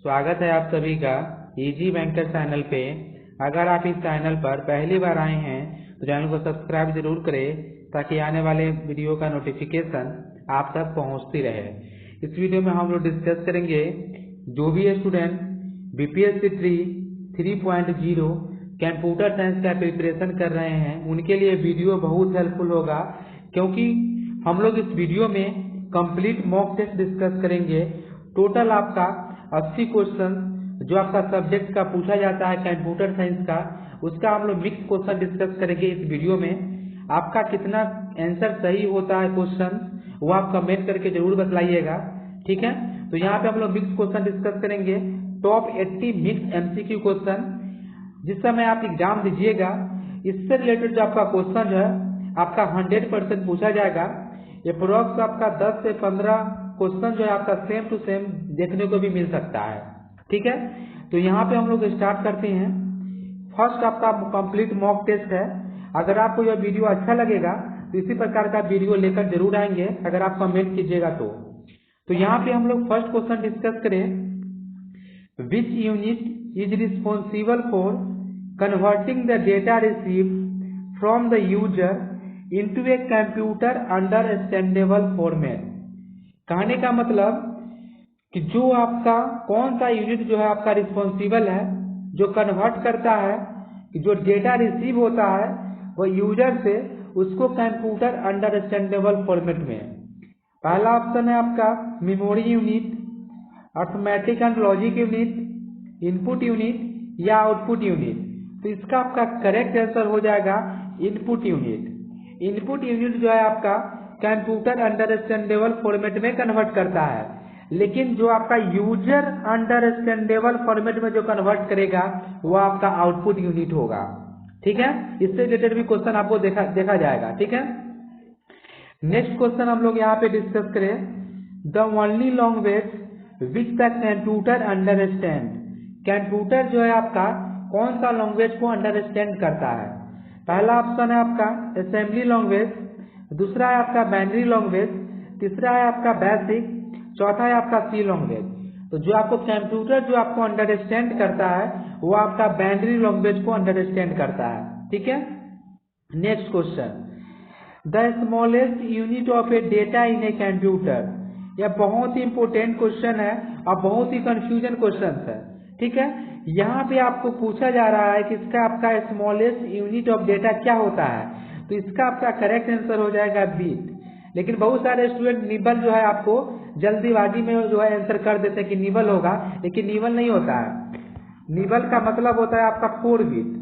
स्वागत है आप सभी का इजी बैंकर चैनल पे। अगर आप इस चैनल पर पहली बार आए हैं तो चैनल को सब्सक्राइब जरूर करें ताकि आने वाले वीडियो का नोटिफिकेशन आप तक पहुंचती रहे। इस वीडियो में हम लोग डिस्कस करेंगे जो भी स्टूडेंट बीपीएससी 3.0 कंप्यूटर साइंस का प्रिपरेशन कर रहे हैं उनके लिए वीडियो बहुत हेल्पफुल होगा, क्योंकि हम लोग इस वीडियो में कंप्लीट मॉक टेस्ट डिस्कस करेंगे। टोटल आपका 80 क्वेश्चन जो आपका सब्जेक्ट का पूछा जाता है कंप्यूटर साइंस का, उसका हम लोग मिक्स क्वेश्चन डिस्कस करेंगे इस वीडियो में। आपका कितना आंसर सही होता है क्वेश्चन वो आप कमेंट करके जरूर बतलाइएगा, ठीक है। तो यहाँ पे हम लोग मिक्स क्वेश्चन डिस्कस करेंगे, टॉप 80 मिक्स एमसीक्यू क्वेश्चन। जिस समय आप एग्जाम दीजिएगा इससे रिलेटेड जो आपका क्वेश्चन है आपका 100% पूछा जाएगा। अप्रोक्स आपका 10 से 15 क्वेश्चन जो है आपका सेम टू सेम देखने को भी मिल सकता है, ठीक है। तो यहाँ पे हम लोग स्टार्ट करते हैं। फर्स्ट आपका कंप्लीट मॉक टेस्ट है। अगर आपको यह वीडियो अच्छा लगेगा तो इसी प्रकार का वीडियो लेकर जरूर आएंगे अगर आप कमेंट कीजिएगा तो यहाँ पे हम लोग फर्स्ट क्वेश्चन डिस्कस करें, which unit is responsible for converting the data received from the user into a computer understandable format. कहने का मतलब कि जो आपका कौन सा यूनिट जो है आपका रिस्पॉन्सिबल है जो कन्वर्ट करता है कि जो डेटा रिसीव होता है वो यूजर से उसको कंप्यूटर अंडरस्टैंडेबल फॉर्मेट में। पहला ऑप्शन है आपका memory unit, arithmetic and logic unit, input unit या आउटपुट यूनिट। तो इसका आपका करेक्ट आंसर हो जाएगा इनपुट यूनिट। इनपुट यूनिट जो है आपका कंप्यूटर अंडरस्टैंडेबल फॉर्मेट में कन्वर्ट करता है, लेकिन जो आपका यूजर अंडरस्टैंडेबल फॉर्मेट में जो कन्वर्ट करेगा वो आपका आउटपुट यूनिट होगा, ठीक है। इससे रिलेटेड भी क्वेश्चन आपको देखा जाएगा, ठीक है। नेक्स्ट क्वेश्चन हम लोग यहाँ पे डिस्कस करें, the only language which the computer understand. Computer जो है आपका कौन सा लैंग्वेज को अंडरस्टैंड करता है। पहला ऑप्शन है आपका असेंबली लैंग्वेज, दूसरा है आपका बाइनरी लैंग्वेज, तीसरा है आपका बेसिक, चौथा है आपका सी लैंग्वेज। तो जो आपको कंप्यूटर जो आपको अंडरस्टैंड करता है वो आपका बाइनरी लैंग्वेज को अंडरस्टैंड करता है, ठीक है। Next question, the smallest unit of A data in a computer. यह बहुत ही इंपोर्टेंट क्वेश्चन है और बहुत ही कंफ्यूजन क्वेश्चन है, ठीक है। यहाँ पे आपको पूछा जा रहा है कि इसका आपका स्मॉलेस्ट यूनिट ऑफ डेटा क्या होता है, तो इसका आपका करेक्ट आंसर हो जाएगा बीट। लेकिन बहुत सारे स्टूडेंट निबल जो है आपको जल्दीबाजी में जो है आंसर कर देते हैं कि निबल होगा, लेकिन निबल नहीं होता है। निबल का मतलब होता है आपका 4 बीट।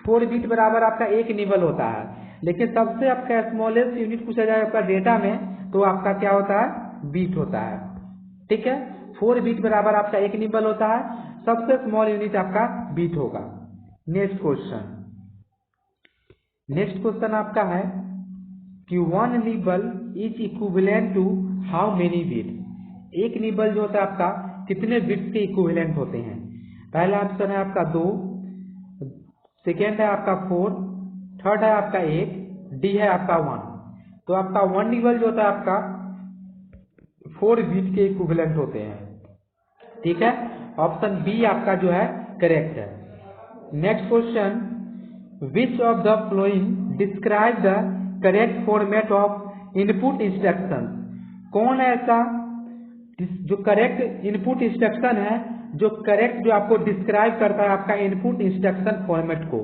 4 बीट बराबर आपका एक निबल होता है, लेकिन सबसे आपका स्मॉलेस्ट यूनिट पूछा जाए आपका डेटा में तो आपका क्या होता है, बीट होता है, ठीक है। 4 बीट बराबर आपका एक निबल होता है, सबसे स्मॉल यूनिट आपका बीट होगा। नेक्स्ट क्वेश्चन आपका है कि 1 nibble is equivalent to how many bit. एक निबल जो होता है आपका कितने बिट्स के इक्विवेलेंट होते हैं। पहला ऑप्शन है आपका 2, सेकेंड है आपका 4, थर्ड है आपका 1, डी है आपका 1। तो आपका 1 निबल जो होता है आपका 4 बीट के इक्विवेलेंट होते हैं, ठीक है। ऑप्शन बी आपका जो है करेक्ट है। Next question, which of the flowing describe the correct format of input instruction. कौन ऐसा जो करेक्ट इनपुट इंस्ट्रक्शन है जो करेक्ट जो आपको डिस्क्राइब करता है आपका इनपुट इंस्ट्रक्शन फॉर्मेट को।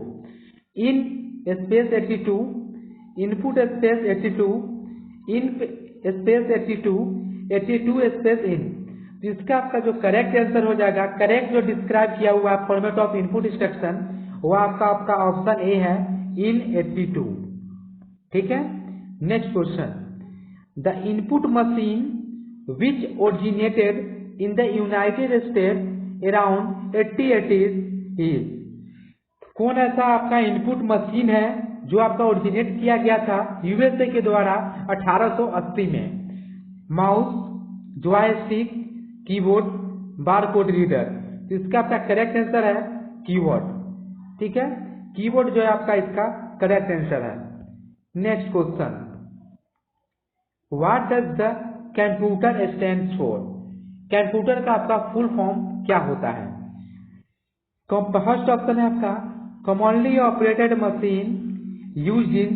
In space 82, input space 82, in space 82, 82 space in. तो इसका आपका जो करेक्ट आंसर हो जाएगा, करेक्ट जो डिस्क्राइब किया हुआ फॉर्मेट ऑफ इनपुट इंस्ट्रक्शन वो आपका ऑप्शन ए है इन 82, ठीक है। Next question, the input machine which originated in the United states around 1880 is. कौन ऐसा आपका इनपुट मशीन है जो आपका ओरिजिनेट किया गया था यूएसए के द्वारा 1880 में। Mouse, joystick, keyboard, barcode reader. तो इसका आपका करेक्ट आंसर है कीबोर्ड, ठीक है। कीबोर्ड जो है आपका इसका करेक्ट आंसर है। Next question, what does the computer stand for. Computer का आपका फुल फॉर्म क्या होता है? फर्स्ट ऑप्शन है आपका commonly operated machine used in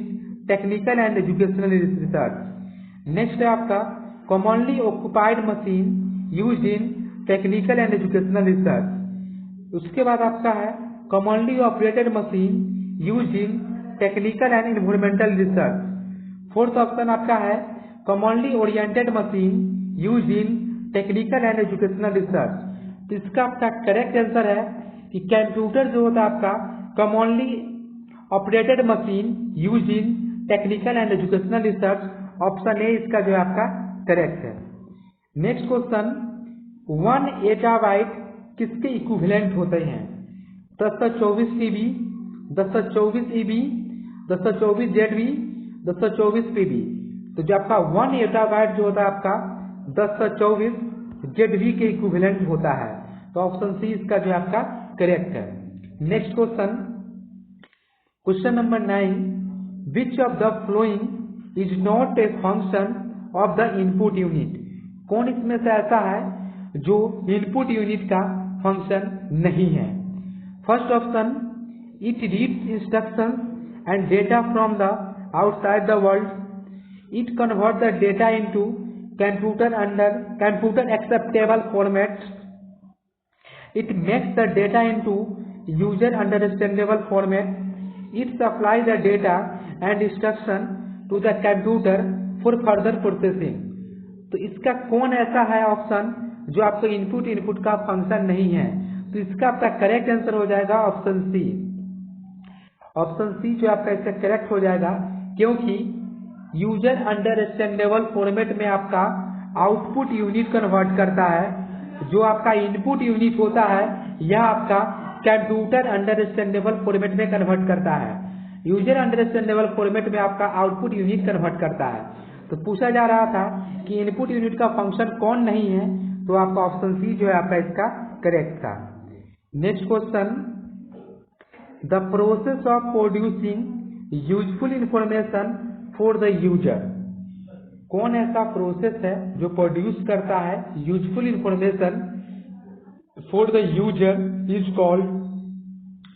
technical and educational research. Next है आपका commonly occupied machine used in technical and educational research. उसके बाद आपका है commonly operated machine used in technical and environmental research. Fourth option आपका है commonly oriented machine used in technical and educational research. तो इसका आपका करेक्ट आंसर है कि कंप्यूटर जो होता है आपका commonly operated machine used in technical and educational research. Option A इसका जो है आपका करेक्ट है। नेक्स्ट क्वेश्चन 1 एटाबाइट किसके इक्विवेलेंट होते हैं? 1024 TB, 1024 EB, 1024 ZB, 1024 PB। तो जो आपका 1 एटाबाइट जो होता है आपका 1024 ZB के इक्विवेलेंट होता है। तो ऑप्शन सी इसका जो है आपका करेक्ट है। Next question number 9, which of the following is not a function of the input unit? कौन इसमें से ऐसा है जो इनपुट यूनिट का फंक्शन नहीं है? First option it reads instructions and data from the outside the world, it convert the data into computer acceptable formats, it makes the data into user understandable format, it supplies the data and instruction to the computer for further processing। तो इसका कौन ऐसा है option जो आपको input का function नहीं है? तो इसका आपका करेक्ट आंसर हो जाएगा ऑप्शन सी। ऑप्शन सी जो आपका इसका करेक्ट हो जाएगा, क्योंकि यूजर अंडरस्टैंडेबल फॉर्मेट में आपका आउटपुट यूनिट कन्वर्ट करता है, जो आपका इनपुट यूनिट होता है यह आपका कंप्यूटर अंडरस्टैंडेबल फॉर्मेट में कन्वर्ट करता है। यूजर अंडरस्टैंडेबल फॉर्मेट में आपका आउटपुट यूनिट कन्वर्ट करता है। तो पूछा जा रहा था कि इनपुट यूनिट का फंक्शन कौन नहीं है, तो आपका ऑप्शन सी जो है आपका इसका करेक्ट था। Next question, the process of producing useful information for the user. कौन ऐसा प्रोसेस है जो प्रोड्यूस करता है useful information for the user? Is called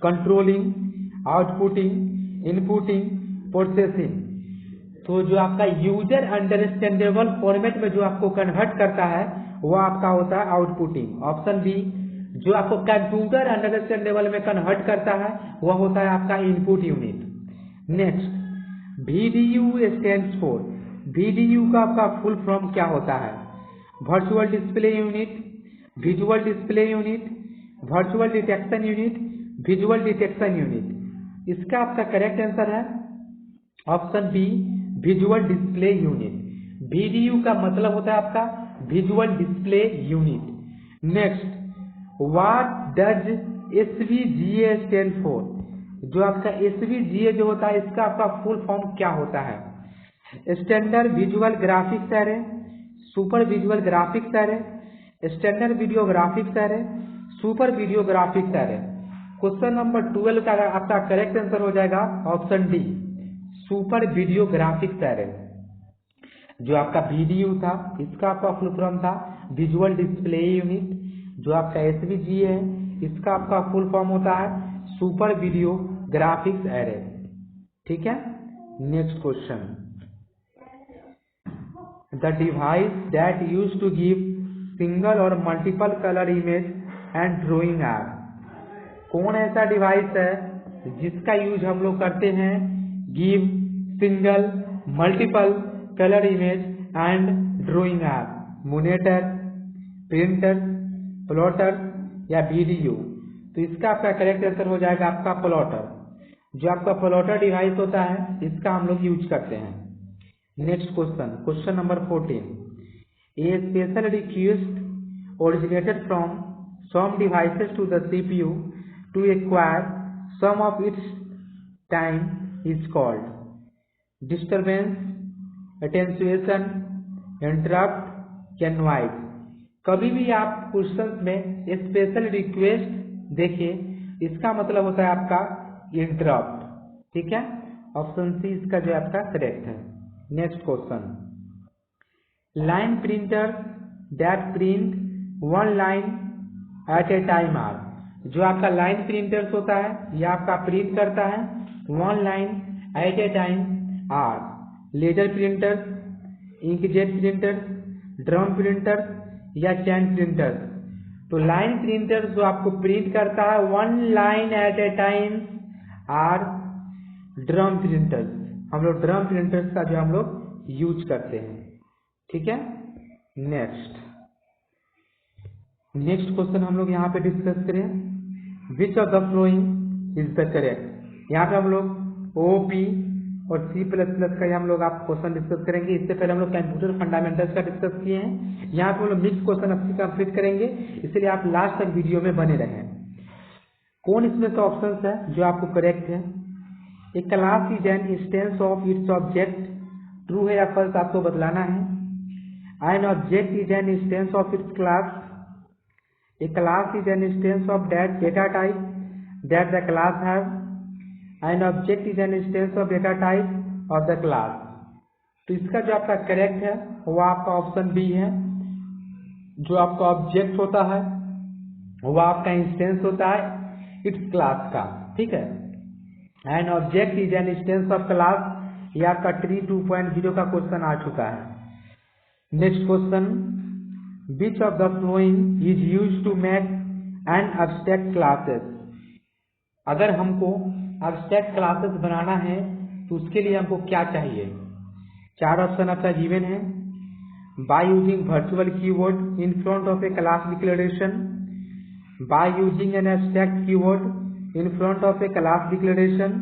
controlling, outputting, inputting, processing. तो जो आपका यूजर अंडरस्टैंडेबल फॉर्मेट में जो आपको कन्वर्ट करता है वह आपका होता है आउटपुटिंग। ऑप्शन बी, जो आपको कंप्यूटर अंडरस्टैंडेबल में कन्वर्ट करता है वह होता है आपका input unit. Next, VDU stands for, VDU का आपका फुल फॉर्म क्या होता है? Virtual display unit, visual display unit, virtual detection unit, visual detection unit. इसका आपका करेक्ट आंसर है option B, visual display unit. VDU का मतलब होता है आपका visual display unit. Next, what does SVGA stand for? जो आपका SVGA जो होता है इसका आपका फुल फॉर्म क्या होता है? Standard visual graphics array, super visual graphics array, standard video graphics array, super video graphics array. Question number 12 का आपका करेक्ट आंसर हो जाएगा option D, super video graphics array. जो आपका VDU था इसका आपका फुल फॉर्म था विजुअल डिस्प्ले यूनिट। जो आपका SVGA है इसका आपका फुल फॉर्म होता है सुपर वीडियो ग्राफिक्स एरे। ठीक है। Next question, the device that use to give single और multiple colour image and drawing app. कौन ऐसा डिवाइस है जिसका यूज हम लोग करते हैं give single multiple colour image and drawing app? Monitor, printer, plotter या VDU? तो इसका आपका करेक्ट आंसर हो जाएगा आपका प्लॉटर। जो आपका प्लॉटर डिवाइस होता है इसका हम लोग यूज करते हैं। Next question, question number 14, A special request originated from some devices to the CPU to acquire some of its time is called disturbance, attenuation, interrupt या noise। कभी भी आप क्वेश्चन में स्पेशल रिक्वेस्ट देखिए इसका मतलब होता है आपका इंटरप्ट। ठीक है, ऑप्शन सी इसका जो आपका करेक्ट है। Next question, line printer that print one line at a time are. जो आपका लाइन प्रिंटर्स होता है यह आपका प्रिंट करता है one line at a time are. Laser printers, inkjet printers, drum printers या चैन प्रिंटर्स। तो लाइन प्रिंटर्स जो आपको प्रिंट करता है one line at a time are drum printers. हम लोग ड्रम प्रिंटर्स का जो हम लोग यूज करते हैं। ठीक है। नेक्स्ट क्वेश्चन हम लोग यहाँ पे डिस्कस करें, विच of the following is the correct. यहाँ पे हम लोग ओपी और C++ का हम लोग आप क्वेश्चन डिस्कस करेंगे। इससे पहले हम लोग कंप्यूटर फंडामेंटल्स का डिस्कस किए हैं। यहाँ पे हम लोग मिक्स क्वेश्चन अपनी कंप्लीट करेंगे, इसलिए आप लास्ट तक वीडियो में बने रहें। कौन इसमें से ऑप्शन है जो आपको करेक्ट है। A class is an instance of its object, true है या फॉल्स आपको बतलाना है। An object is an instance of its class. A class is an instance of that data type that the class have. An object is an instance of data type of the class. तो इसका जो आपका correct है वो आपका option B है। जो आपका ऑब्जेक्ट होता है वो आपका इंस्टेंस होता है इट्स क्लास का। ठीक है। An object is an instance of class, ये आपका ट्री 2.0 का क्वेश्चन आ चुका है। Next question, which of the following is use to make an abstract classes. अगर हमको एब्स्ट्रैक्ट क्लासेस बनाना है तो उसके लिए हमको क्या चाहिए। चार ऑप्शन आपका गिवन है। By using virtual keyword in front of a class declaration, by using an abstract keyword in front of a class declaration,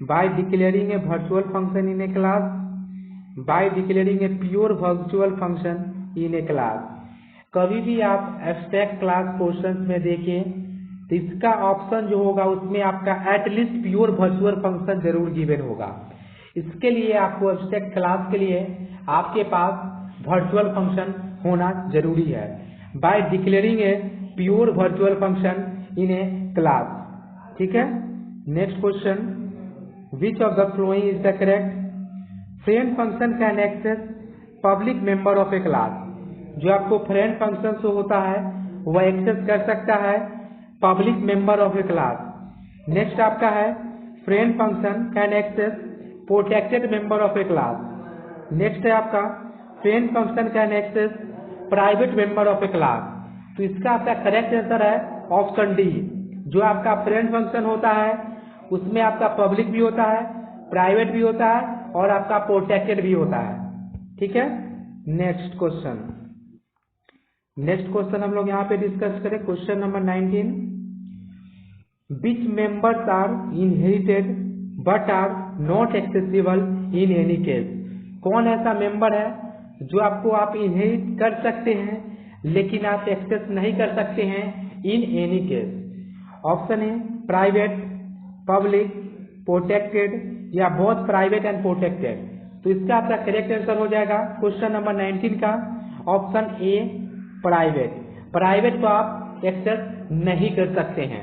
by declaring a virtual function in a class, by declaring a pure virtual function in a class। कभी भी आप abstract class questions में देखें तो इसका option जो होगा उसमें आपका एटलीस्ट प्योर वर्चुअल फंक्शन जरूर गिवन होगा। इसके लिए आपको एब्स्ट्रैक्ट क्लास के लिए आपके पास वर्चुअल फंक्शन होना जरूरी है। By declaring a pure virtual function in a class. ठीक है। Next question, which of the following is the correct. Friend function can access public member of a class. जो आपको फ्रेंड फंक्शन जो होता है वह एक्सेस कर सकता है public member of a class. Next आपका है friend function can access protected member of a class. Next है आपका friend function can access private member of a class. तो इसका आपका करेक्ट आंसर है ऑप्शन डी। जो आपका फ्रेंड फंक्शन होता है उसमें आपका पब्लिक भी होता है, प्राइवेट भी होता है और आपका प्रोटेक्टेड भी होता है। ठीक है। नेक्स्ट क्वेश्चन हम लोग यहाँ पे डिस्कस करें। Question number 19, which members are inherited but are not accessible in any case. कौन ऐसा मेंबर है जो आपको आप इनहेरिट कर सकते हैं लेकिन आप एक्सेस नहीं कर सकते हैं इन एनी केस। ऑप्शन है प्राइवेट, पब्लिक, प्रोटेक्टेड या बोथ प्राइवेट एंड प्रोटेक्टेड। तो इसका आपका करेक्ट आंसर हो जाएगा क्वेश्चन नंबर 19 का ऑप्शन ए प्राइवेट। प्राइवेट को आप एक्सेस नहीं कर सकते हैं।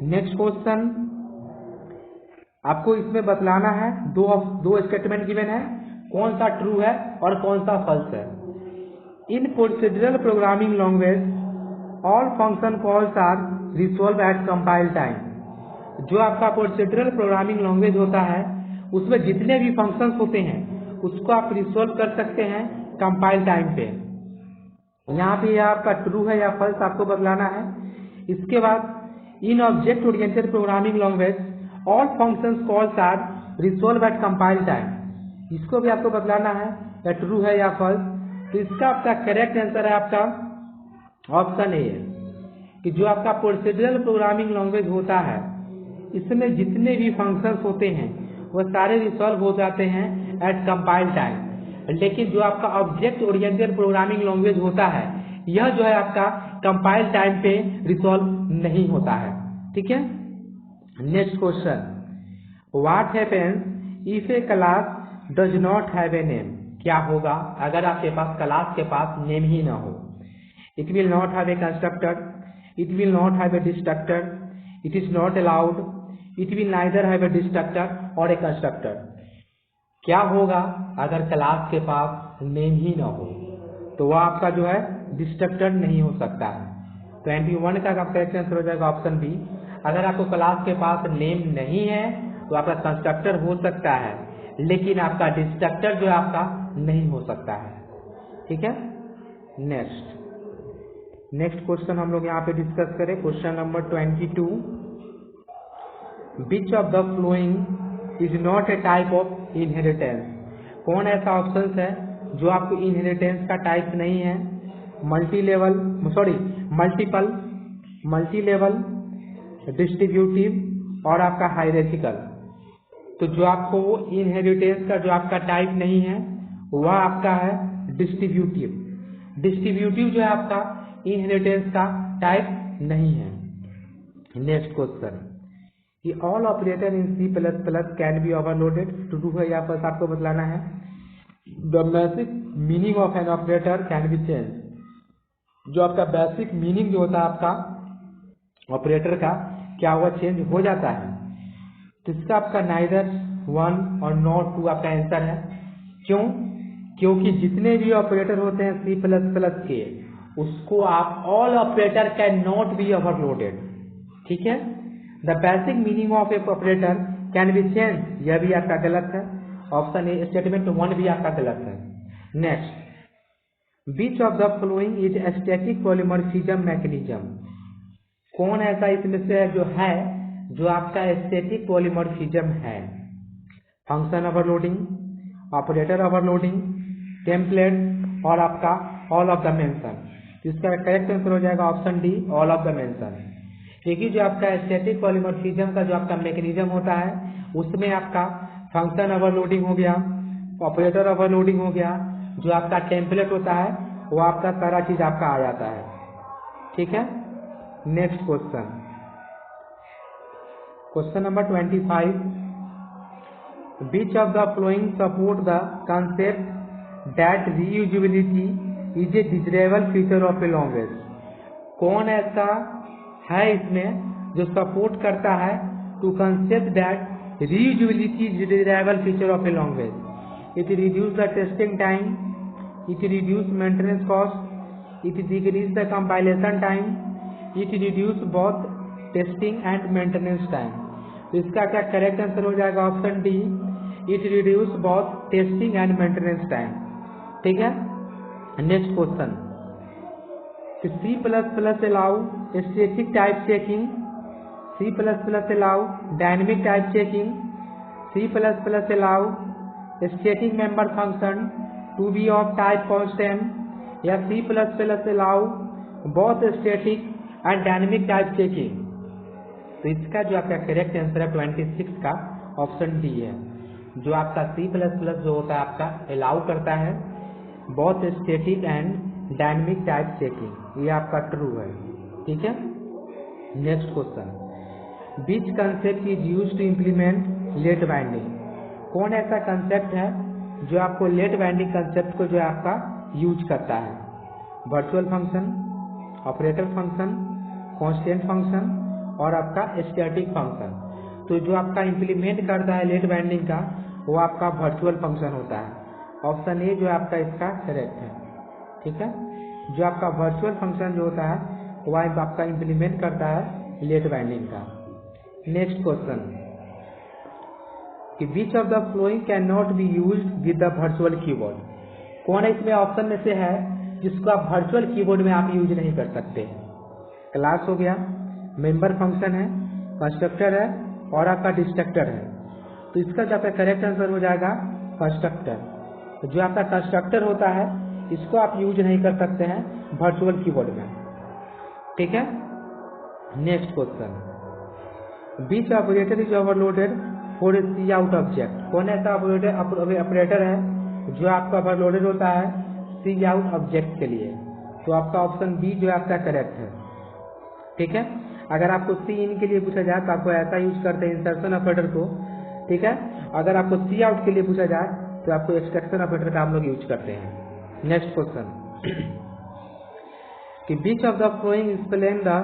नेक्स्ट क्वेश्चन, आपको इसमें बतलाना है दो स्टेटमेंट गिवन है, कौन सा ट्रू है और कौन सा फॉल्स है। In procedural programming language all function calls are resolve at compile time. जो आपका प्रोसीजरल प्रोग्रामिंग लैंग्वेज होता है उसमें जितने भी फंक्शंस होते हैं उसको आप रिजॉल्व कर सकते हैं कंपाइल टाइम पे। यहाँ पे यह आपका ट्रू है या फॉल्स आपको बतलाना है। इसके बाद in object oriented programming language all functions calls are resolve at compile time. इसको भी आपको बतलाना है या ट्रू है या फॉल्स। तो इसका आपका करेक्ट आंसर है आपका ऑप्शन ए कि जो आपका प्रोसीजरल प्रोग्रामिंग लैंग्वेज होता है इसमें जितने भी फंक्शंस होते हैं वो सारे रिजॉल्व हो जाते हैं एट कंपाइल टाइम। लेकिन जो आपका ऑब्जेक्ट ओरिएंटेड प्रोग्रामिंग लैंग्वेज होता है यह जो है आपका कंपाइल टाइम पे रिजॉल्व नहीं होता है। ठीक है। Next question, what happens if A class does not have a name. क्या होगा अगर आपके पास क्लास के पास नेम ही ना हो। It will not have a constructor, it will not have a destructor, it is not allowed, it will neither have a destructor और ए constructor. क्या होगा अगर क्लास के पास नेम ही ना हो। तो वह आपका जो है डिस्ट्रक्टर नहीं हो सकता है। 21 का करेक्ट आंसर हो जाएगा ऑप्शन बी। अगर आपको क्लास के पास नेम नहीं है तो आपका कंस्ट्रक्टर हो सकता है, लेकिन आपका डिस्ट्रक्टर जो है आपका नहीं हो सकता है। ठीक है, नेक्स्ट क्वेश्चन हम लोग यहाँ पे डिस्कस करें। Question number 22, which of the following is not a type of inheritance. कौन ऐसा ऑप्शन है जो आपको इनहेरिटेंस का टाइप नहीं है? मल्टी लेवल, डिस्ट्रीब्यूटिव और आपका हायरार्किकल। तो जो आपको इनहेरिटेंस का जो आपका टाइप नहीं है वह आपका है डिस्ट्रीब्यूटिव जो है आपका इनहेरिटेंस का टाइप नहीं है। नेक्स्ट क्वेश्चन, कि all operator in C++ can be overloaded. To do है यहाँ पर आपको बतलाना है। The basic meaning of an operator can be change. जो आपका बेसिक मीनिंग जो होता है आपका ऑपरेटर का, क्या हुआ चेंज हो जाता है? तो इसका आपका नाइदर 1 और नॉट 2 आपका आंसर है। क्यों? क्योंकि जितने भी ऑपरेटर होते हैं C++ के, उसको आप all operator can not B overloaded. ठीक है, the basic meaning of A operator can be change, यह भी आपका गलत है। ऑप्शन ए स्टेटमेंट 1 भी आपका गलत है। Next, which of the following is static polymorphism mechanism. कौन ऐसा इसमें से जो है जो आपका स्टैटिक पॉलीमॉर्फिज्म है? Function overloading, operator overloading, template और आपका ऑल ऑफ द मेंशन। तो इसका करेक्ट आंसर हो जाएगा option D, all of the mention. क्योंकि जो आपका स्टैटिक पॉलीमॉर्फिज्म का जो आपका मैकेनिज्म होता है उसमें आपका फंक्शन ओवरलोडिंग हो गया, ऑपरेटर ओवरलोडिंग हो गया, जो आपका टेम्पलेट होता है वो आपका सारा चीज आपका आ जाता है। ठीक है, next question number 25, which of the following support the concept that reusability is a desirable feature of a language. कौन ऐसा है इसमें जो सपोर्ट करता है to concept that reusability is desirable feature of a language. It reduce the testing time, it reduce maintenance cost, it decrease the compilation time, it reduce both testing and maintenance time. तो इसका क्या correct answer हो जाएगा option D, it reduce both testing and maintenance time. ठीक है, next question, C++ allow static type checking, C++ allow dynamic type checking, C++ allow static member function to be of type constant, या C++ allow both static and dynamic type checking। तो इसका जो आपका correct answer है 26 का option D है। जो आपका C++ जो होता है आपका अलाउ करता है both static and dynamic type checking, ये आपका ट्रू है। ठीक है, next question, which concept is use to implement late binding. कौन ऐसा कंसेप्ट है जो आपको लेट बाइंडिंग कंसेप्ट को जो है आपका यूज करता है? Virtual function, operator function, constant function और आपका स्टैटिक फंक्शन। तो जो आपका इम्प्लीमेंट करता है लेट बाइंडिंग का वो आपका वर्चुअल फंक्शन होता है। ऑप्शन ए जो आपका इसका करेक्ट है। ठीक है, जो आपका वर्चुअल फंक्शन जो होता है वह आपका इम्प्लीमेंट करता है लेट बाइंडिंग का। नेक्स्ट क्वेश्चन, कि which of the flowing can not be used with the virtual keyboard. कौन इसमें ऑप्शन में से है जिसको आप वर्चुअल कीबोर्ड में आप यूज नहीं कर सकते? क्लास हो गया, मेंबर फंक्शन है, कंस्ट्रक्टर है और आपका डिस्ट्रक्टर है। तो इसका जो आपका करेक्ट आंसर हो जाएगा कंस्ट्रक्टर। जो आपका कंस्ट्रक्टर होता है इसको आप यूज नहीं कर सकते हैं वर्चुअल कीबोर्ड में। ठीक है, next question, which operator is overloaded for a C out object. कौन ऐसा ऑपरेटर है जो आपका ओवरलोडेड होता है सी आउट ऑब्जेक्ट के लिए? तो आपका ऑप्शन बी जो आपका करेक्ट है। ठीक है, अगर आपको सी इन के लिए पूछा जाए तो आपको ऐसा यूज करते हैं इंसर्शन ऑपरेटर को। ठीक है, अगर आपको सी आउट के लिए पूछा जाए तो आपको एक्सट्रैक्शन ऑपरेटर का हम लोग यूज करते हैं। नेक्स्ट क्वेश्चन, कि which of the flowing explain the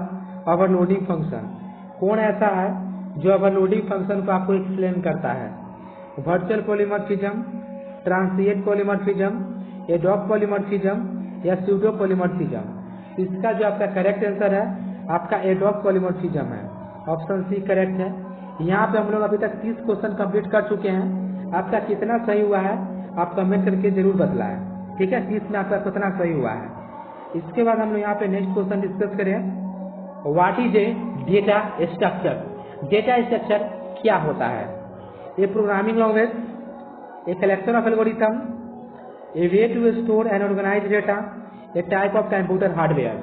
overloading function. कौन ऐसा है जो ओवरलोडिंग फंक्शन को आपको एक्सप्लेन करता है? Virtual polymorphism, transient polymorphism, ad hoc polymorphism या स्यूडो पॉलीमॉर्फिज्म। इसका जो आपका करेक्ट आंसर है आपका एडॉक पॉलीमॉर्फिज्म है, ऑप्शन सी करेक्ट है। यहाँ पे हम लोग अभी तक 30 क्वेश्चन कंप्लीट कर चुके हैं। आपका कितना सही हुआ है आप कमेंट करके जरूर बतलाएं, ठीक है। 30 में आपका कितना सही हुआ है। इसके बाद हम लोग यहाँ पे नेक्स्ट क्वेश्चन डिस्कस करें। What is a data structure? Data structure क्या होता है? A programming language, a collection of algorithm, a way to store and organise data, a type of computer hardware.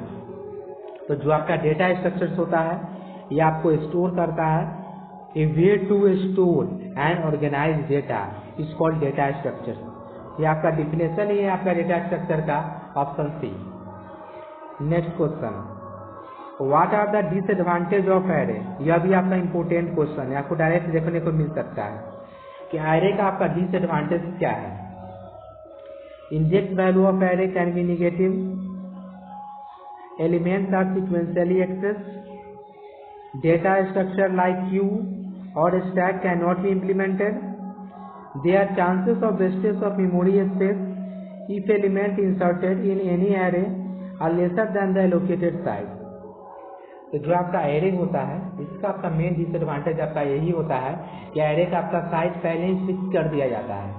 तो जो आपका डेटा स्ट्रक्चर होता है ये आपको स्टोर करता है। A way to store and organise data is called data structure. ये आपका डिफिनेशन ही है आपका डेटा स्ट्रक्चर का, option C. Next question, what are the disadvantage of array? यह भी आपका इंपोर्टेंट क्वेश्चन है, आपको डायरेक्ट देखने को मिल सकता है कि एरे का आपका डिसएडवांटेज क्या है। Index value of array can be negative, elements are sequentially accessed, data structure like queue और stack can not be implemented, there are chances of wastage of memory space if element inserted in any array are lesser than the allocated size. तो जो आपका array होता है इसका आपका main disadvantage आपका यही होता है कि एरे का आपका साइज पहले ही फिक्स कर दिया जाता है,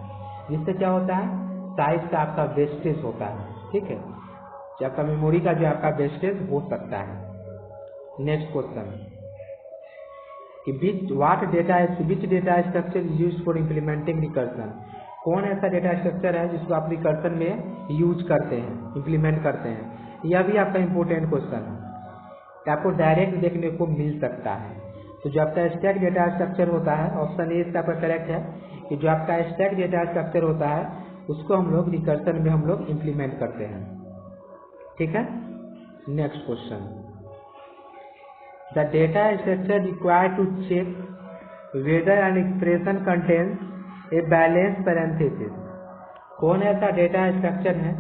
जिससे क्या होता है साइज का आपका वेस्टेज होता है, ठीक है। जो आपका मेमोरी का जो आपका वेस्टेज हो सकता है। नेक्स्ट क्वेश्चन कि which data structure is used for implementing recursion? कौन ऐसा डेटा स्ट्रक्चर है जिसको आप रिकर्सन में यूज करते हैं, इम्प्लीमेंट करते हैं? यह भी आपका इंपॉर्टेंट क्वेश्चन है, आपको डायरेक्ट देखने को मिल सकता है। तो जो आपका स्टैक डेटा स्ट्रक्चर होता है, ऑप्शन ए इसका आपका करेक्ट है कि जो आपका स्टैक डेटा स्ट्रक्चर होता है उसको हम लोग रिकर्सन में हम लोग इम्प्लीमेंट करते हैं, ठीक है। Next question, the data structure required to check whether an expression contains a balance parenthesis. कौन ऐसा डेटा स्ट्रक्चर है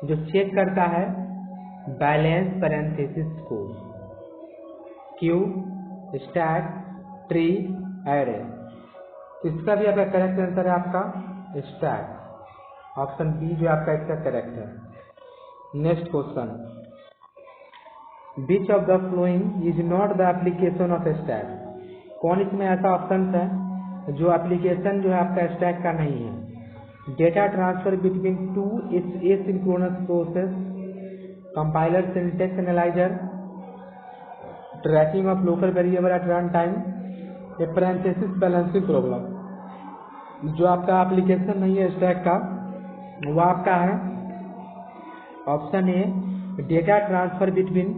जो चेक करता है बैलेंस पैरेंथेसिस को? Queue, stack, tree, array. इसका भी आपका करेक्ट आंसर है आपका स्टैक, ऑप्शन बी जो आपका इसका करेक्ट है। Next question, which of the following is not the application of stack? कौन इसमें ऐसा ऑप्शन है जो एप्लीकेशन जो है आपका स्टैक का नहीं है? Data transfer between two asynchronous process, compiler syntax analyser, tracking of local variable eight run time, A parenthesis balancing problem. जो आपका एप्लीकेशन नहीं है स्टैक का वो आपका है option A data transfer between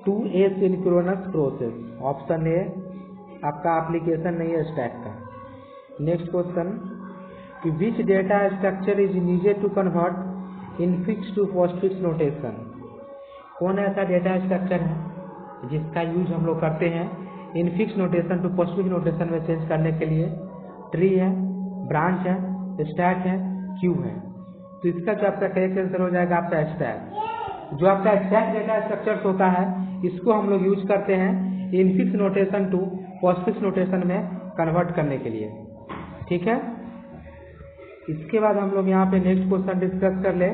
two asynchronous process, option A आपका application नहीं है स्टैक का। नेक्स्ट क्वेश्चन कि which data structure is needed to convert infix to postfix notation? कौन ऐसा डेटा स्ट्रक्चर है जिसका यूज हम लोग करते हैं infix notation to postfix notation में चेंज करने के लिए? ट्री है, ब्रांच है, स्टैक है, क्यू है। तो इसका जो आपका करेक्ट आंसर हो जाएगा आपका स्टैक। जो आपका स्टैक डेटा स्ट्रक्चर होता है इसको हम लोग यूज करते हैं infix notation to postfix notation में कन्वर्ट करने के लिए, ठीक है। इसके बाद हम लोग यहाँ पे नेक्स्ट क्वेश्चन डिस्कस कर ले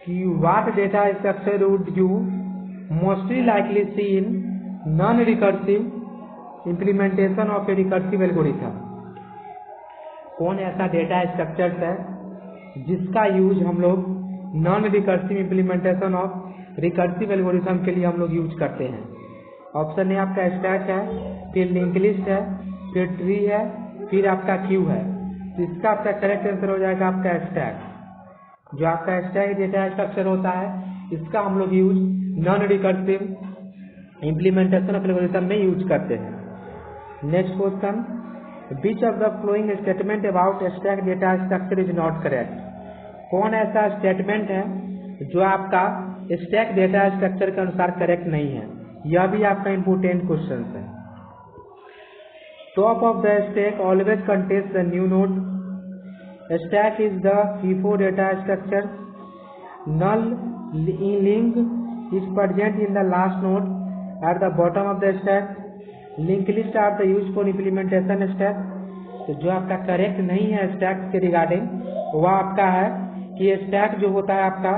कि what data structure would you mostly likely see in non recursive implementation of a recursive algorithm? कौन ऐसा डेटा स्ट्रक्चर है जिसका यूज हम लोग non recursive implementation of recursive algorithm के लिए हम लोग यूज करते हैं? ऑप्शन ए आपका स्टैक है, फिर लिंक लिस्ट है, फिर ट्री है, फिर आपका क्यू है। तो इसका आपका करेक्ट आंसर हो जाएगा आपका स्टैक। जो आपका स्टैक डेटा स्ट्रक्चर होता है इसका हम लोग use non recursive implementation of algorithm में यूज करते हैं। Next question, which of the following statement about stack data structure is not correct? कौन ऐसा स्टेटमेंट है जो आपका स्टैक डेटा स्ट्रक्चर के अनुसार करेक्ट नहीं है? यह भी आपका इंपोर्टेंट क्वेश्चन है। Top of the stack always contains the new node, stack is the FIFO data structure, null link is present in the last node at the bottom of the stack, linked list are the used for implementation stack। तो जो आपका correct नहीं है stack के regarding वह आपका है कि स्टैक जो होता है आपका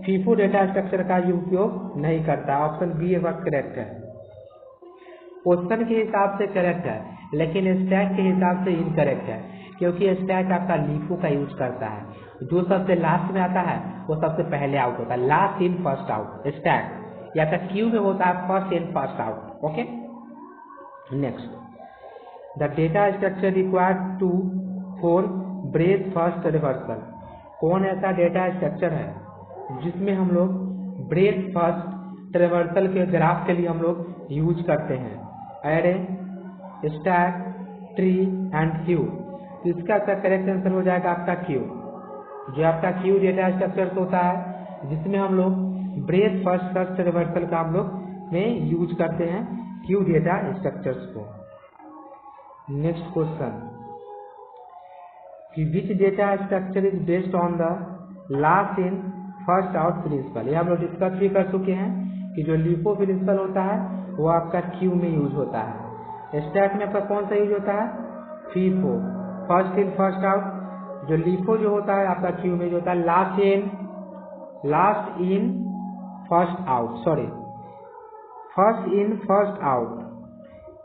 फीफो डेटा स्ट्रक्चर का उपयोग नहीं करता। ऑप्शन बी एक करेक्ट है। क्वेश्चन के हिसाब से करेक्ट है, लेकिन स्टैक के हिसाब से इनकरेक्ट है, क्योंकि स्टैक आपका लीफो का यूज करता है। जो सबसे लास्ट में आता है वो सबसे पहले आउट होता है, last in first out. Stack या तो क्यू में होता है first in first out. Okay, next, the data structure required to for breadth first reversal. कौन ऐसा डेटा स्ट्रक्चर है जिसमें हम लोग ब्रेथ फर्स्ट रिवर्सल के ग्राफ के लिए हम लोग यूज करते हैं? Array, stack, tree and queue. इसका करेक्ट आंसर हो जाएगा आपका क्यू। जो आपका क्यू डेटा स्ट्रक्चर होता है जिसमें हम लोग ब्रेथ फर्स्ट रिवर्सल का हम लोग में यूज करते हैं क्यू डेटा स्ट्रक्चर्स को। Next question, which data structure is based on the last in first out principle. ये हम लोग डिस्कस भी कर चुके हैं कि जो लिफो प्रिंसिपल होता है वो आपका क्यू में यूज होता है। स्टैक में आपका कौन सा यूज होता है? FIFO, first in first out. जो लिफो जो होता है आपका क्यू में जो होता है last in first out, sorry first in first out.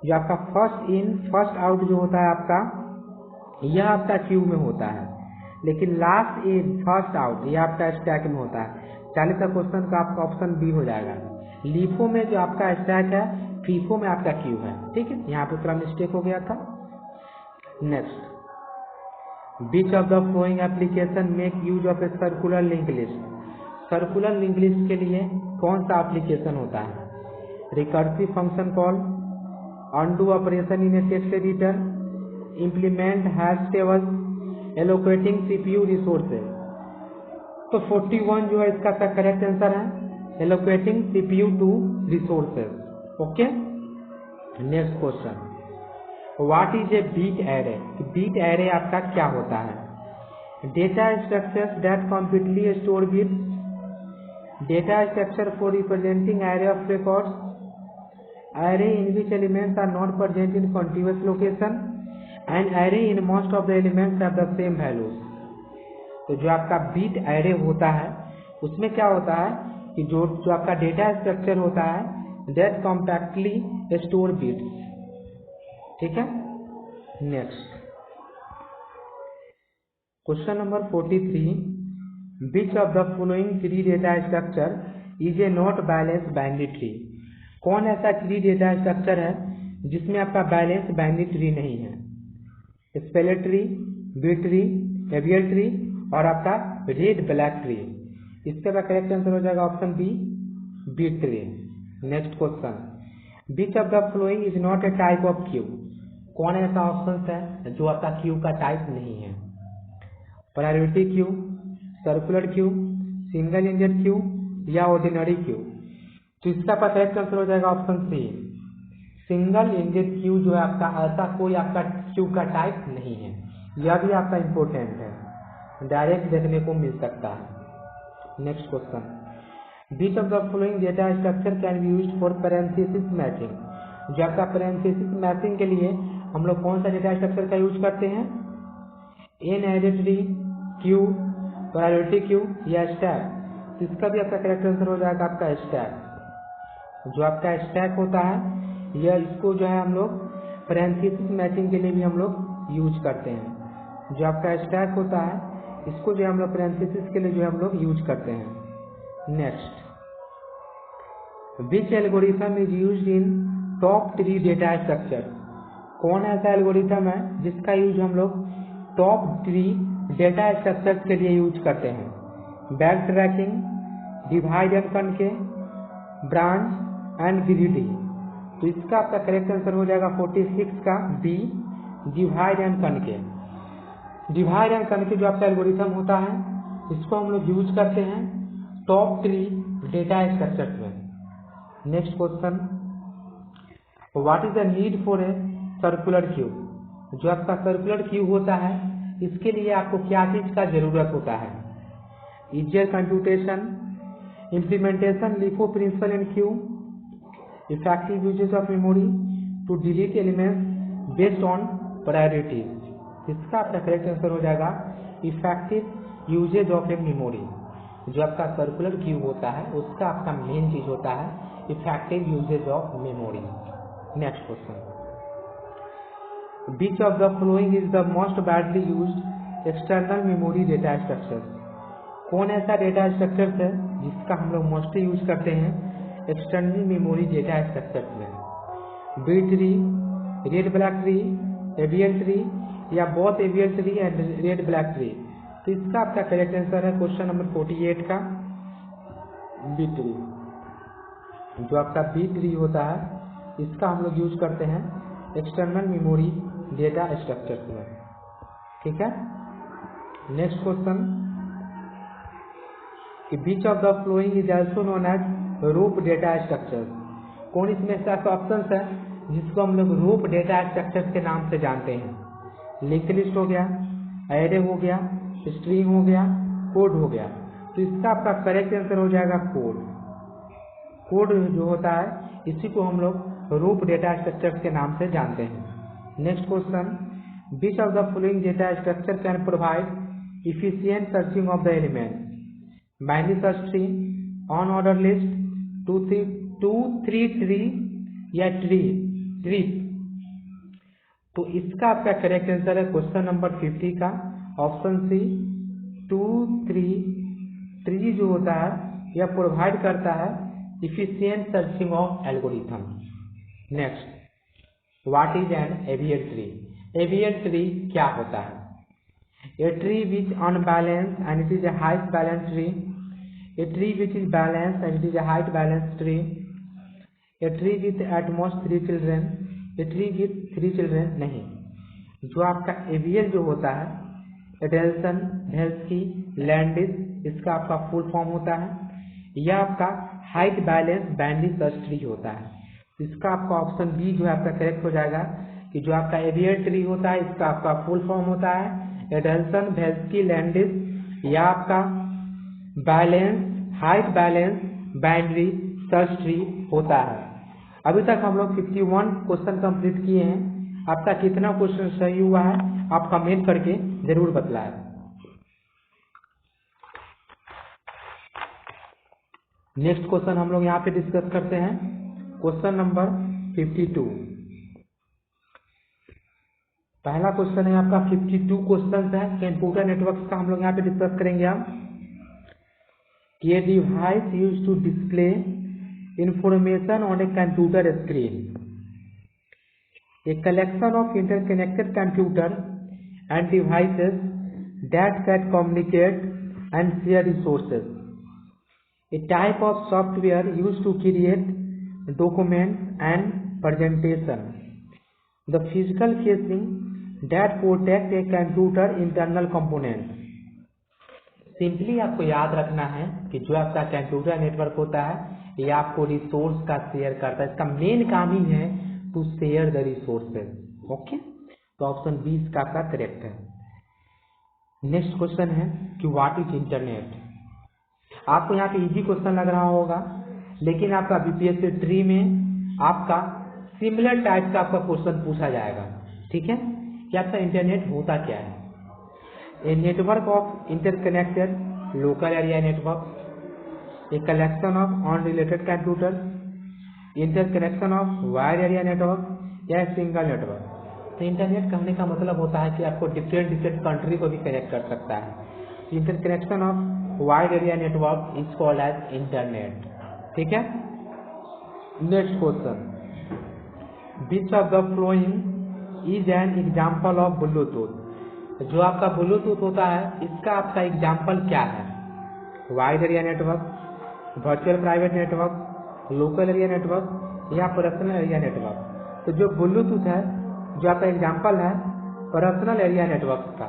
जो आपका फर्स्ट इन फर्स्ट आउट जो होता है आपका, यह आपका क्यू में होता है, लेकिन लास्ट इन फर्स्ट आउट यह आपका स्टैक में होता है। 40 का क्वेश्चन का आपका ऑप्शन बी हो जाएगा। लीफो में जो आपका स्टैक है, फीफो में आपका क्यू है। ठीक है, यहाँ पे थोड़ा मिस्टेक हो गया था। Next, which of the following application make use of a circular link list. Circular link list के लिए कौन सा एप्लीकेशन होता है? Recursive function call, undo operation in a text editor, implement hash table, allocating CPU resources. तो 41 जो है इसका करेक्ट आंसर है allocating CPU to resources. Okay, next question, what is a bit array. Bit array आपका क्या होता है? Data structures that completely store bits, data structure for representing array of records, array in which elements are not present in continuous location, and array in most of the elements have the same values. तो जो आपका beat array होता है उसमें क्या होता है कि जो आपका डेटा स्ट्रक्चर होता है दैट कॉम्पैक्टली स्टोर बिट्स। ठीक है, next question number 43, which of the following tree data structure is a not balance binary tree. कौन ऐसा ट्री डेटा स्ट्रक्चर है जिसमें आपका बैलेंस बाइनरी ट्री नहीं है? Splay tree, bit tree, AVL tree और आपका रेड ब्लैक ट्री। इसका करेक्ट आंसर हो जाएगा option B, bit tree. Next question, which of the following is not a type of queue. कौन ऐसा ऑप्शन है जो आपका क्यू का टाइप नहीं है? Priority queue, circular queue, single ended queue या ऑर्डिनरी क्यू। तो इसका करेक्ट आंसर हो जाएगा option C, single ended queue जो है आपका ऐसा कोई आपका क्यू का टाइप नहीं है। यह भी आपका इम्पोर्टेंट है, डायरेक्ट देखने को मिल सकता है। Next question, which of the following data structure can be used for parenthesis matching. जो आपका पैरेंथेसिस मैचिंग के लिए हम लोग कौन सा डेटा स्ट्रक्चर का यूज करते हैं? An array tree, Q, priority queue या स्टैक। इसका भी आपका करेक्ट आंसर हो जाएगा आपका स्टैक। जो आपका स्टैक होता है यह इसको जो है हम लोग पैरेंथेसिस मैचिंग के लिए भी हम लोग यूज करते हैं। जो आपका स्टैक होता है इसको जो हम लोग पैरेंथेसिस के लिए जो हम लोग यूज करते हैं। Next, which algorithm is used in top tree data structure. कौन ऐसा एल्गोरिथम है जिसका यूज हम लोग टॉप ट्री डेटा स्ट्रक्चर के लिए यूज करते हैं? बैक ट्रैकिंग, डिवाइड एंड कनके, ब्रांच एंड ग्रिडी। तो इसका आपका करेक्ट आंसर हो जाएगा 46 का बी, डिवाइड एंड कनके। डिवाइड एंड कनके जो आपका एल्गोरिथम होता है इसको हम लोग यूज करते हैं टॉप ट्री डेटा स्ट्रक्चर में। Next question, what is the need for a circular queue. जो आपका सर्कुलर क्यू होता है इसके लिए आपको क्या चीज का जरूरत होता है? Easier computation, implementation LIFO principle in queue, effective usages of memory to delete elements based on priorities. इसका आपका करेक्ट आंसर हो जाएगा effective usages of a memory. जो आपका सर्कुलर क्यूब होता है उसका आपका मेन चीज होता है effective usages of memory. Next question, which of the following is the most badly used external memory data structure? कौन ऐसा डेटा स्ट्रक्चर है जिसका हम लोग मोस्टली यूज करते हैं एक्सटर्नल मेमोरी डेटा स्ट्रक्चर में? B tree, red black tree, AVL tree या both AVL tree and red black tree? तो इसका आपका करेक्ट आंसर है क्वेश्चन नंबर 48 का बी ट्री। जो आपका बी ट्री होता है इसका हम लोग यूज करते हैं एक्सटर्नल मेमोरी डेटा स्ट्रक्चर में। ठीक है। नेक्स्ट क्वेश्चन, कि which of the following is also known as rope data structure? कौन इसमें ऐसा ऑप्शन है जिसको हम लोग रूप डेटा स्ट्रक्चर के नाम से जानते हैं? लिंक लिस्ट हो गया, एरे हो गया, स्ट्रिंग हो गया, कोड हो गया। तो इसका आपका करेक्ट आंसर हो जाएगा कोड। कोड जो होता है इसी को हम लोग रूप डेटा स्ट्रक्चर के नाम से जानते हैं। Next question, which of the following data structure can provide efficient searching of the element? Binary search tree, on order list, 2-3 tree या ट्री? तो इसका आपका करेक्ट आंसर है क्वेश्चन नंबर 50 का ऑप्शन सी, 2-3 ट्री जो होता है यह प्रोवाइड करता है efficient searching of algorithm. Next, what is an AVL tree? AVL tree क्या होता है? A tree which unbalanced and it is a height balanced tree. A tree which is balanced and it is a height balanced tree. A tree with at most 3 children. A tree with 3 children नहीं। जो आपका AVL जो होता है Edelson, हेल्स्की, Landis, इसका आपका full form होता है। यह आपका height balance binary search tree होता है। इसका आपका ऑप्शन बी जो है आपका करेक्ट हो जाएगा कि जो आपका एवियल ट्री होता है इसका आपका फुल फॉर्म होता है एडेल्सन, हेल्स्की, लैंडिस, या आपका balance height balance binary search tree होता है। अभी तक हम लोग 51 क्वेश्चन कंप्लीट किए हैं। आपका कितना क्वेश्चन सही हुआ है आप कमेंट करके जरूर बतलाएं। नेक्स्ट क्वेश्चन हम लोग यहाँ पे डिस्कस करते हैं क्वेश्चन नंबर 52। पहला क्वेश्चन है आपका 52 क्वेश्चन है कंप्यूटर नेटवर्क का हम लोग यहाँ पे डिस्कस करेंगे। हम ये device use to display information on a computer screen, a collection of interconnected computer and devices that can communicate and share resources, a type of software use to create document and presentation, the physical casing that protect a computer internal component। Simply आपको याद रखना है कि जो आपका computer network होता है ये आपको रिसोर्स का शेयर करता है। इसका मेन काम ही है to share the resources. Okay, तो ऑप्शन 20 का आपका करेक्ट है। नेक्स्ट क्वेश्चन है कि व्हाट इज इंटरनेट। आपको यहाँ पे इजी क्वेश्चन लग रहा होगा लेकिन आपका बीपीएससी ट्री में आपका सिमिलर टाइप का आपका क्वेश्चन पूछा जाएगा। ठीक है, कि आपका इंटरनेट होता क्या है? A network of interconnected local area network, a collection of unrelated computer, interconnection of wide area network या सिंगल नेटवर्क। तो इंटरनेट कहने का मतलब होता है कि आपको डिफरेंट कंट्री को भी कनेक्ट कर सकता है। Interconnection of wide area network is called as internet. ठीक है। Next question, which of the following is an example of Bluetooth. जो आपका ब्लूटूथ होता है इसका आपका एग्जाम्पल क्या है? Wide area network, virtual private network, local area network या पर्सनल एरिया नेटवर्क। तो जो ब्लूटूथ है जो आपका एग्जाम्पल है पर्सनल एरिया नेटवर्क का।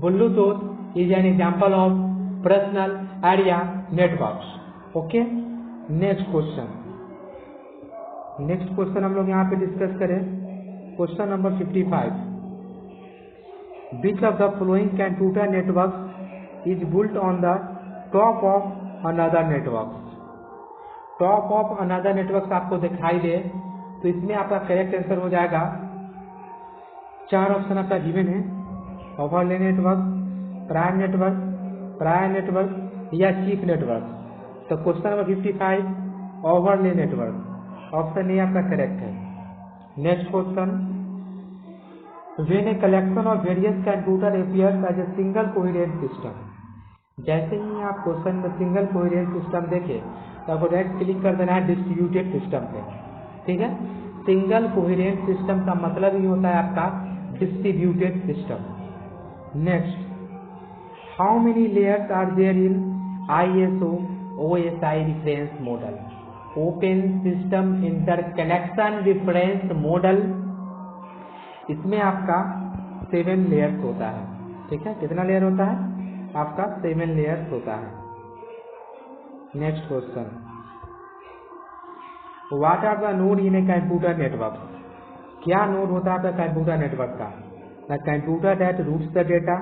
Bluetooth is an example of personal area network. Okay. Next question हम लोग यहाँ पे डिस्कस करें question number 55। Which of the following computer network is built on the top of another network. Top of another network आपको दिखाई दे तो इसमें आपका करेक्ट आंसर हो जाएगा 4 ऑप्शन आपका गिवन है, overlay network, prime network, prior network या चीप नेटवर्क। तो question number 55 overlay network, option A आपका करेक्ट है। Next question, when a collection of various computer appears as a single coherent system. जैसे ही आप question में single coherent system देखें तो आपको डायरेक्ट क्लिक कर देना है डिस्ट्रीब्यूटेड सिस्टम पे, ठीक है। सिंगल कोहेरेंट सिस्टम का मतलब ही होता है आपका distributed system. Next, how many layers are there in ISO OSI reference model, open system interconnection reference model. इसमें आपका 7 लेयर्स होता है, ठीक है। कितना लेयर होता है आपका? 7 लेयर्स होता है। Next question, what are the node in a computer network. क्या नोड होता है आपका कंप्यूटर नेटवर्क का? The computer that routes the data,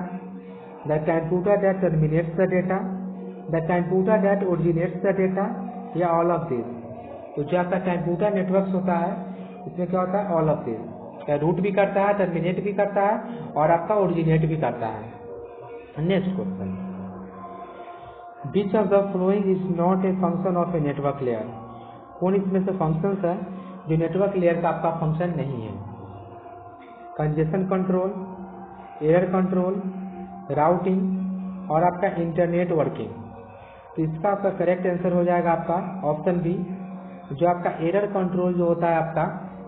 the computer that terminates the data, the computer that originates the data, या all of this. तो जो आपका computer network होता है इसमें क्या होता है? All of this. रूट भी करता है, टर्मिनेट भी करता है और आपका ओरिजिनेट भी करता है। Next question, which of the following is not a function of a network layer. कौन इसमें से फंक्शंस है जो नेटवर्क लेयर का आपका फंक्शन नहीं है? Congestion control, error control, routing और आपका इंटरनेट वर्किंग। तो इसका आपका करेक्ट आंसर हो जाएगा आपका ऑप्शन बी, जो आपका एरर कंट्रोल जो होता है आपका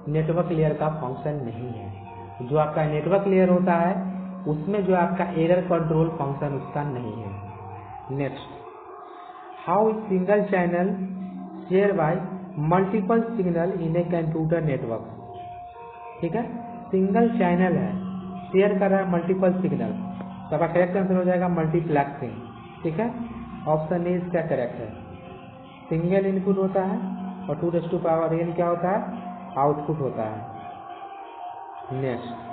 नेटवर्क लेयर का फंक्शन नहीं है। जो आपका नेटवर्क लेयर होता है उसमें जो आपका एरर कंट्रोल फंक्शन उसका नहीं है। Next, how single channel share bye multiple signal in a computer network. ठीक है, सिंगल चैनल है, शेयर कर रहा है मल्टीपल सिग्नल, तो आपका करेक्ट आंसर हो जाएगा मल्टीप्लेक्सिंग। ठीक है, ऑप्शन ए इसका करेक्ट है। सिंगल इनपुट होता है और 2n क्या होता है? आउटपुट होता है। Next,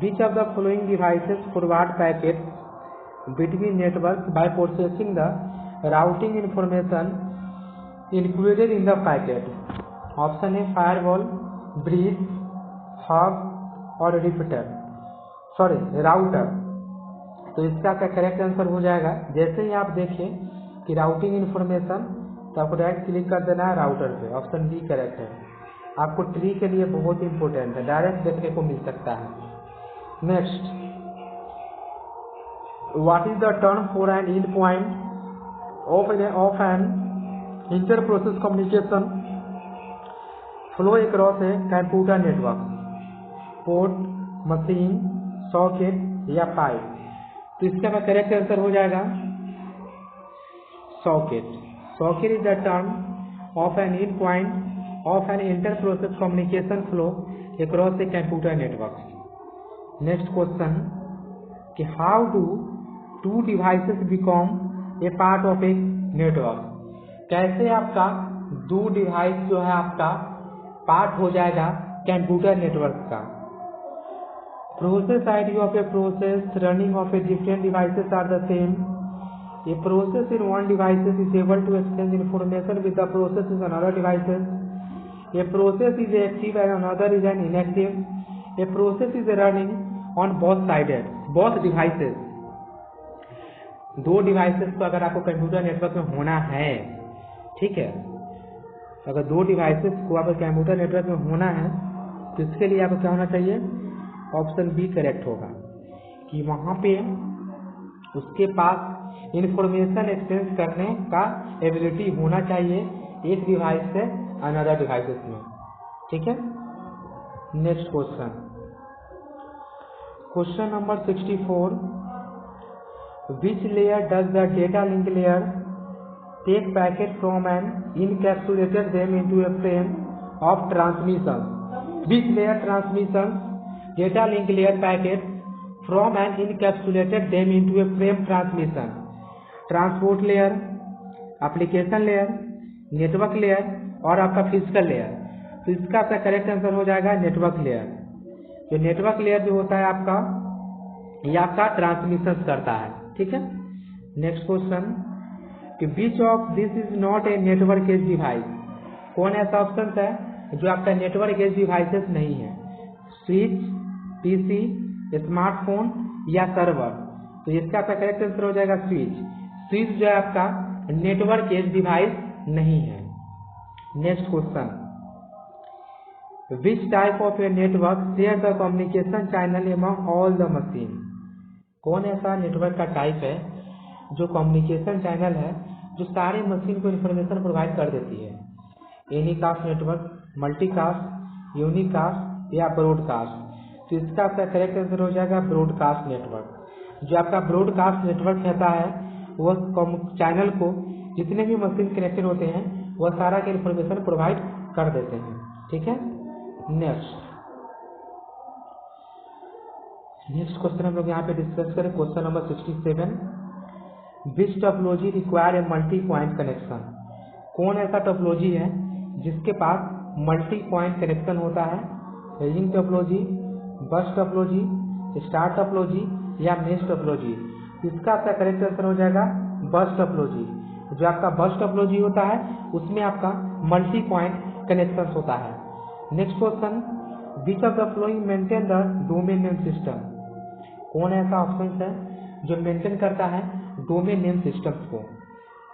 which of the following devices forward packets between networks by processing the routing information included in the packet? Option A firewall, bridge, hub और राउटर। तो इसका क्या करेक्ट आंसर हो जाएगा? जैसे ही आप देखें कि राउटिंग इन्फॉर्मेशन, तो आपको डायरेक्ट क्लिक कर देना है राउटर पे। ऑप्शन बी करेक्ट है। आपको ट्री के लिए बहुत इंपॉर्टेंट है, डायरेक्ट देखने को मिल सकता है। Next, what is the term for an endpoint of an inter-process communication flow across a computer network? Port, machine, socket या pipe? तो इसका करेक्ट आंसर हो जाएगा socket. Socket is the term of an endpoint of an inter-process communication flow across a computer network. Next question कि how do 2 devices become a part of a network. कैसे आपका 2 device जो है आपका part हो जाएगा कंप्यूटर नेटवर्क का? Process ID of a process running of a different devices are the same. A process in one devices is able to exchange information with the process in another devices. A process is active and another is an inactive. A process is running on both devices. 2 devices को अगर आपको computer network में होना है, ठीक है, अगर 2 devices को आपको कंप्यूटर नेटवर्क में होना है तो इसके लिए आपको क्या होना चाहिए? ऑप्शन बी करेक्ट होगा कि वहां पे उसके पास इंफॉर्मेशन एक्सचेंज करने का एबिलिटी होना चाहिए एक डिवाइस से अनदर डिवाइसेस में। ठीक है, next question number 64, which layer does the data link layer take packet from and encapsulated them into a frame of transmission? Which layer transmissions data link layer packet from and encapsulated them into a frame transmission? Transport layer, application layer, network layer और आपका physical layer. तो इसका आपका correct answer हो जाएगा network layer. जो network layer जो होता है आपका, ये आपका ट्रांसमिशन करता है। ठीक है, नेक्स्ट क्वेश्चन कि which of this is not a network edge device. कौन ऐसा ऑप्शन है जो आपका नेटवर्क एज डिवाइसेस नहीं है? स्विच, पीसी, स्मार्टफोन या सर्वर। तो इसका आपका करेक्ट आंसर हो जाएगा स्विच। स्विच जो है आपका नेटवर्क एज डिवाइस नहीं है। Next question, which type of a network share the communication channel among all the machine. कौन ऐसा नेटवर्क का टाइप है जो कम्युनिकेशन चैनल है जो सारे मशीन को इन्फॉर्मेशन प्रोवाइड कर देती है। एनीकास्ट नेटवर्क, मल्टीकास्ट, यूनिकास्ट या ब्रॉडकास्ट। तो इसका आपका करेक्ट आंसर हो जाएगा ब्रॉडकास्ट नेटवर्क। जो आपका ब्रॉडकास्ट नेटवर्क रहता है वह चैनल को जितने भी मशीन कनेक्टेड होते हैं वह सारा के इन्फॉर्मेशन प्रोवाइड कर देते हैं। ठीक है। नेक्स्ट क्वेश्चन हम लोग यहाँ पे डिस्कस करें। Question number 67, which topology require a multi point connection. कौन ऐसा टोपोलॉजी है जिसके पास मल्टी पॉइंट कनेक्शन होता है। रिंग टोपोलॉजी, बस टोपोलॉजी, स्टार टोपोलॉजी या मेश टोपोलॉजी। इसका आपका करेक्ट आंसर हो जाएगा बस टोपोलॉजी। जो आपका बस टोपोलॉजी होता है उसमें आपका मल्टी पॉइंट कनेक्शन होता है। Next question, which of the flowing maintain the domain name system. कौन ऐसा ऑप्शन है जो मेंटेन करता है डोमेन नेम सिस्टम्स को।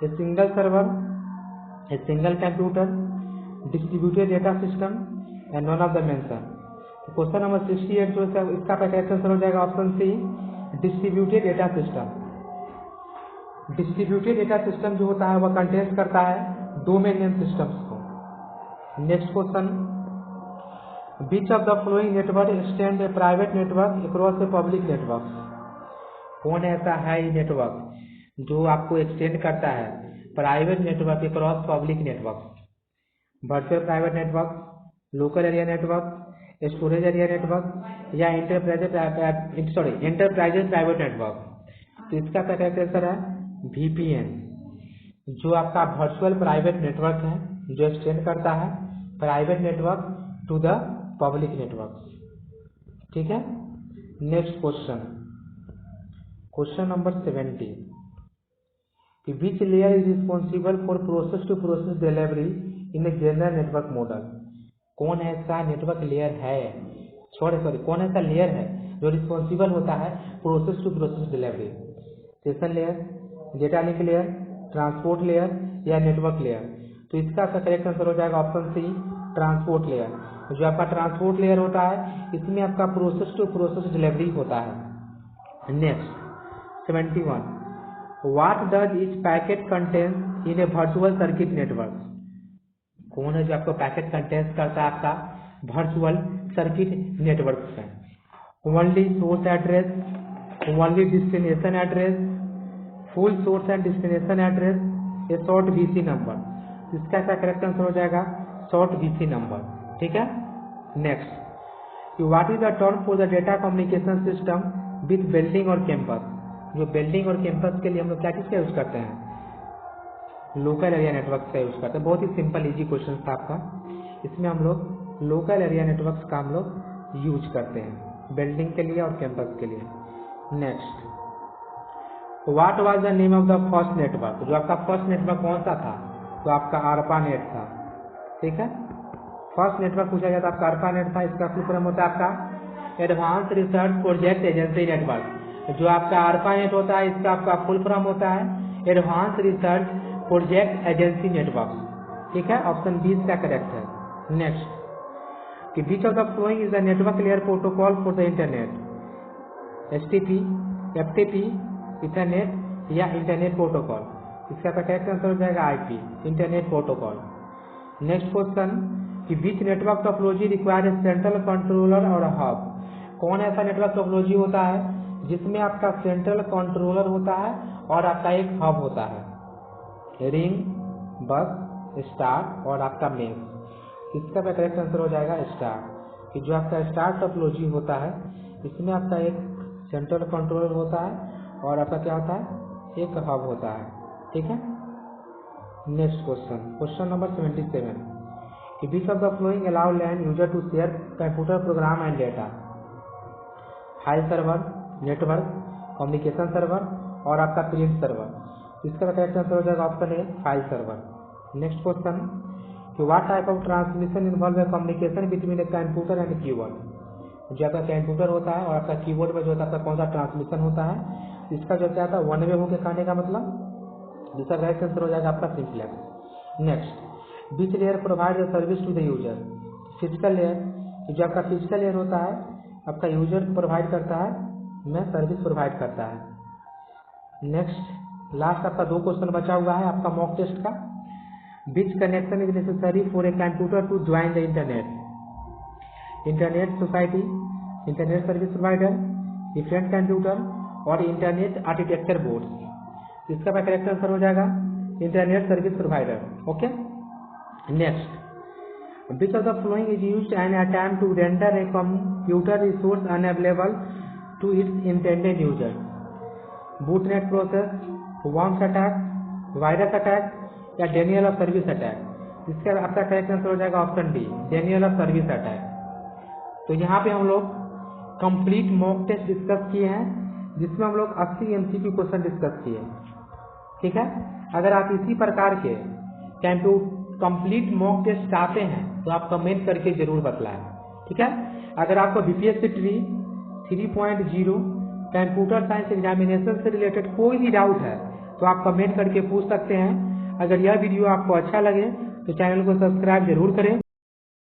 A single server, a single computer, distributed data system and non of the mention. Question number 68 जो है इसका करेक्ट आंसर हो जाएगा option C, distributed data system. Distributed data system जो होता है वह कंटेन करता है डोमेन नेम सिस्टम्स को। Next question, which of the following network extend a private network across a public network. कौन ऐसा है ये नेटवर्क जो आपको एक्सटेंड करता है private network across public network. Virtual private network, local area network, storage area network या enterprises private network. तो इसका करेक्ट आंसर है VPN। जो आपका वर्चुअल प्राइवेट नेटवर्क है जो एक्सटेंड करता है private network to the public network. ठीक है। Next question, question number 70, which layer is responsible for process to process delivery in a general network model. कौन ऐसा नेटवर्क लेयर है कौन ऐसा लेयर है जो रिस्पॉन्सिबल होता है process to process delivery. Session layer, data link layer, transport layer या नेटवर्क लेयर। तो इसका आपका करेक्ट आंसर हो जाएगा ऑप्शन सी, ट्रांसपोर्ट लेयर। जो आपका ट्रांसपोर्ट लेयर होता है इसमें आपका प्रोसेस टू प्रोसेस डिलीवरी होता है। Next 71, what does each packet contains in A virtual circuit network. कौन है जो आपको पैकेट कंटेन्स करता है आपका वर्चुअल सर्किट नेटवर्क में। Only source address, only destination address, full source and destination address, A short VC number. इसका क्या करेक्ट आंसर हो जाएगा शॉर्ट VC नंबर। ठीक है। Next, what is the term for the data communication system with building और campus. जो building और campus के लिए हम लोग क्या चीज का यूज करते हैं, लोकल एरिया नेटवर्क का यूज करते हैं। बहुत ही सिंपल इजी क्वेश्चन था आपका। इसमें हम लोग लोकल एरिया नेटवर्क का हम लोग यूज करते हैं बिल्डिंग के लिए और कैंपस के लिए। Next, what was the name of the first network. जो आपका फर्स्ट नेटवर्क कौन सा था, तो आपका ARPANET था। ठीक है। फर्स्ट नेटवर्क पूछा जाता है आपका ARPANET था। इसका फुल फॉर्म होता है आपका advance research project agency network. जो आपका ARPANET होता है इसका आपका फुल फॉर्म होता है advance research project agency network. ठीक है। ऑप्शन बी इसका करेक्ट है। नेक्स्ट, कि which of the following is the network layer protocol for the internet. STP, FTP, ethernet या इंटरनेट प्रोटोकॉल। इसका करेक्ट आंसर हो जाएगा IP, internet protocol. Next question, कि which network topology require a central controller और hub. कौन ऐसा network topology होता है जिसमें आपका सेंट्रल कंट्रोलर होता है और आपका एक हब होता है। रिंग, बस, स्टार और आपका मेश। इसका करेक्ट आंसर हो जाएगा स्टार। कि जो आपका स्टार टोपोलॉजी होता है इसमें आपका एक सेंट्रल कंट्रोलर होता है और आपका क्या होता है, एक हब होता है। ठीक है। नेक्स्ट क्वेश्चन, क्वेश्चन नंबर 77, कि which of the following allow LAN user to share computer program and data. File server, network, communication server और आपका प्रिंट सर्वर। इसका करेक्ट आंसर हो जाएगा option A, file server. Next question, कि what type of transmission involve a communication between a computer and keyboard. जो आपका computer होता है और आपका कीबोर्ड में जो होता है आपका कौन सा ट्रांसमिशन होता है, इसका जो क्या था, वन वे हो के कहने का मतलब। दूसरा राइट आंसर हो जाएगा आपका simplex. Next, which layer provide the service to the user. Physical layer, जो आपका फिजिकल लेयर होता है आपका यूजर प्रोवाइड करता है, में सर्विस प्रोवाइड करता है। नेक्स्ट लास्ट आपका 2 क्वेश्चन बचा हुआ है आपका मॉक टेस्ट का। Which connection is necessary for a computer to join the internet. Internet society, internet service provider, different computer और इंटरनेट आर्किटेक्चर बोर्ड। इसका करेक्ट आंसर हो जाएगा internet service provider. Okay. Next, which of the following is used an attempt to render a computer resource unavailable to its intended user। bootnet process, worms attack, virus attack या denial of service attack। इसका आपका correct answer हो जाएगा option D, denial of service attack। तो यहाँ पे हम लोग कंप्लीट मॉक टेस्ट डिस्कस किए हैं, जिसमें हम लोग 80 MCQ क्वेश्चन डिस्कस किए। ठीक है, अगर आप इसी प्रकार के कंप्लीट मॉक टेस्ट चाहते हैं तो आप कमेंट करके जरूर बतलाएं। ठीक है, अगर आपको BPSC tree 3.0 computer science examination से रिलेटेड कोई भी डाउट है तो आप कमेंट करके पूछ सकते हैं। अगर यह वीडियो आपको अच्छा लगे तो चैनल को सब्सक्राइब जरूर करें।